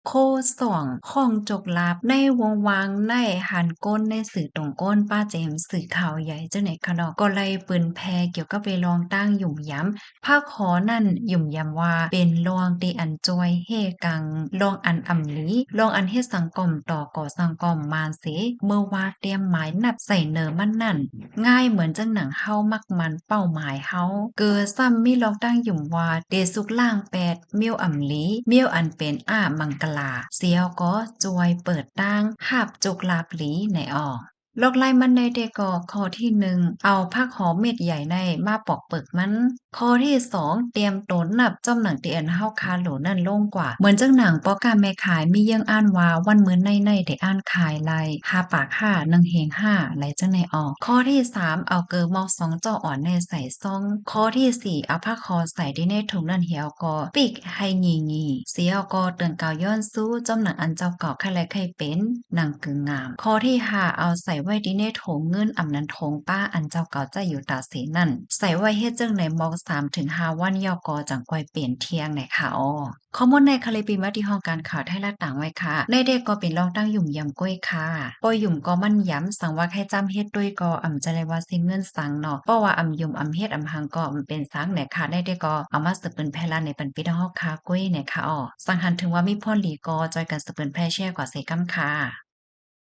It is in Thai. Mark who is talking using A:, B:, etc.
A: โคสองข้องจกลาบในวงวางในหันก้นในสื่อตรงก้นป้าเจมส์สื่อข่าวใหญ่เจ้าไหนคะเนาะก็เลยปืนแพเกี่ยวกับไปลองตั้งหยุ่มย้ำภาคขอนั่นหยุ่มย้ำว่าเป็นลองตีอันจวยเฮกังลองอันอำลีลองอันเฮ็ดสังกอมต่อก่อสังกอมมานเสเมื่อว่าเตรียมหมายนับใส่เนอมันนั่นง่ายเหมือนจังหนังเฮามักมันเป้าหมายเฮาเกิดซ้ำมีลองตั้งหยุ่มว่าเดสุกล่างแปดเมียวอำลีเมียวอันเป็นมังกลาเสียวก็จวยเปิดตั้งหาบจุกลาบหลีในออกลอกไล่มันในเดกอข้อที่หนึ่งเอาผักหอมเม็ดใหญ่ในมาปอกเปิกมันข้อที่สองเตรียมโตนนับจ้อมหนังเตียนเฮาคาโหลนั่นลงกว่าเหมือนจังหนังปอกาแม่ขายมีเยื่องอ่านว่าวันมื้อในได้อ่านขายไลหาปากห้านังเฮงห้าไหลจังในออกข้อที่สามเอาเกลือมอกสองจ่ออ่อนในใส่ซองข้อที่สี่เอาผ้าคอใส่ที่ในถุงนั่นเหี่ยวก็ปิกให้งีเสียก็เตือนเกาย้อนสู้จ้อมหนังอันเจ้าเก่าใครและใครเป็นหนังกึ่งงามข้อที่ห้าเอาใส่ไว้ที่ในโถงเงินอำนันโถงป้าอันเจ้าเก่าจะอยู่ตาเสนั่นใส่ไว้เฮ็ดจังในมอก3 ถึง 5 วันยอกอจังกวยเปลี่ยนเที่ยงในค่ะอ้อข้อมูลในคาลิปีมาที่ห้องการข่าวไทยรัฐต่างไว้ค่ะในเด็กก็เป็นรองตั้งหยุ่มยำก้อยค่ะปอยหยุ่มก็มันย้ำสั่งว่าให้จำเฮ็ดด้วยก็อำจะเลยว่าสิเงินสังเนาะเพราะว่าอำหยุ่มอำเฮ็ดอำหังก็มันเป็นสังเนี่ยค่ะในเด็กก็เอามาสืบเป็นแพร่ในปันปิดห้องค่ะก้อยเนี่ยค่ะอ้อสังหันถึงว่ามีพ่อหลีก็จอยกันสืบเป็นแพร่แช่กว่าเซกัมค่ะ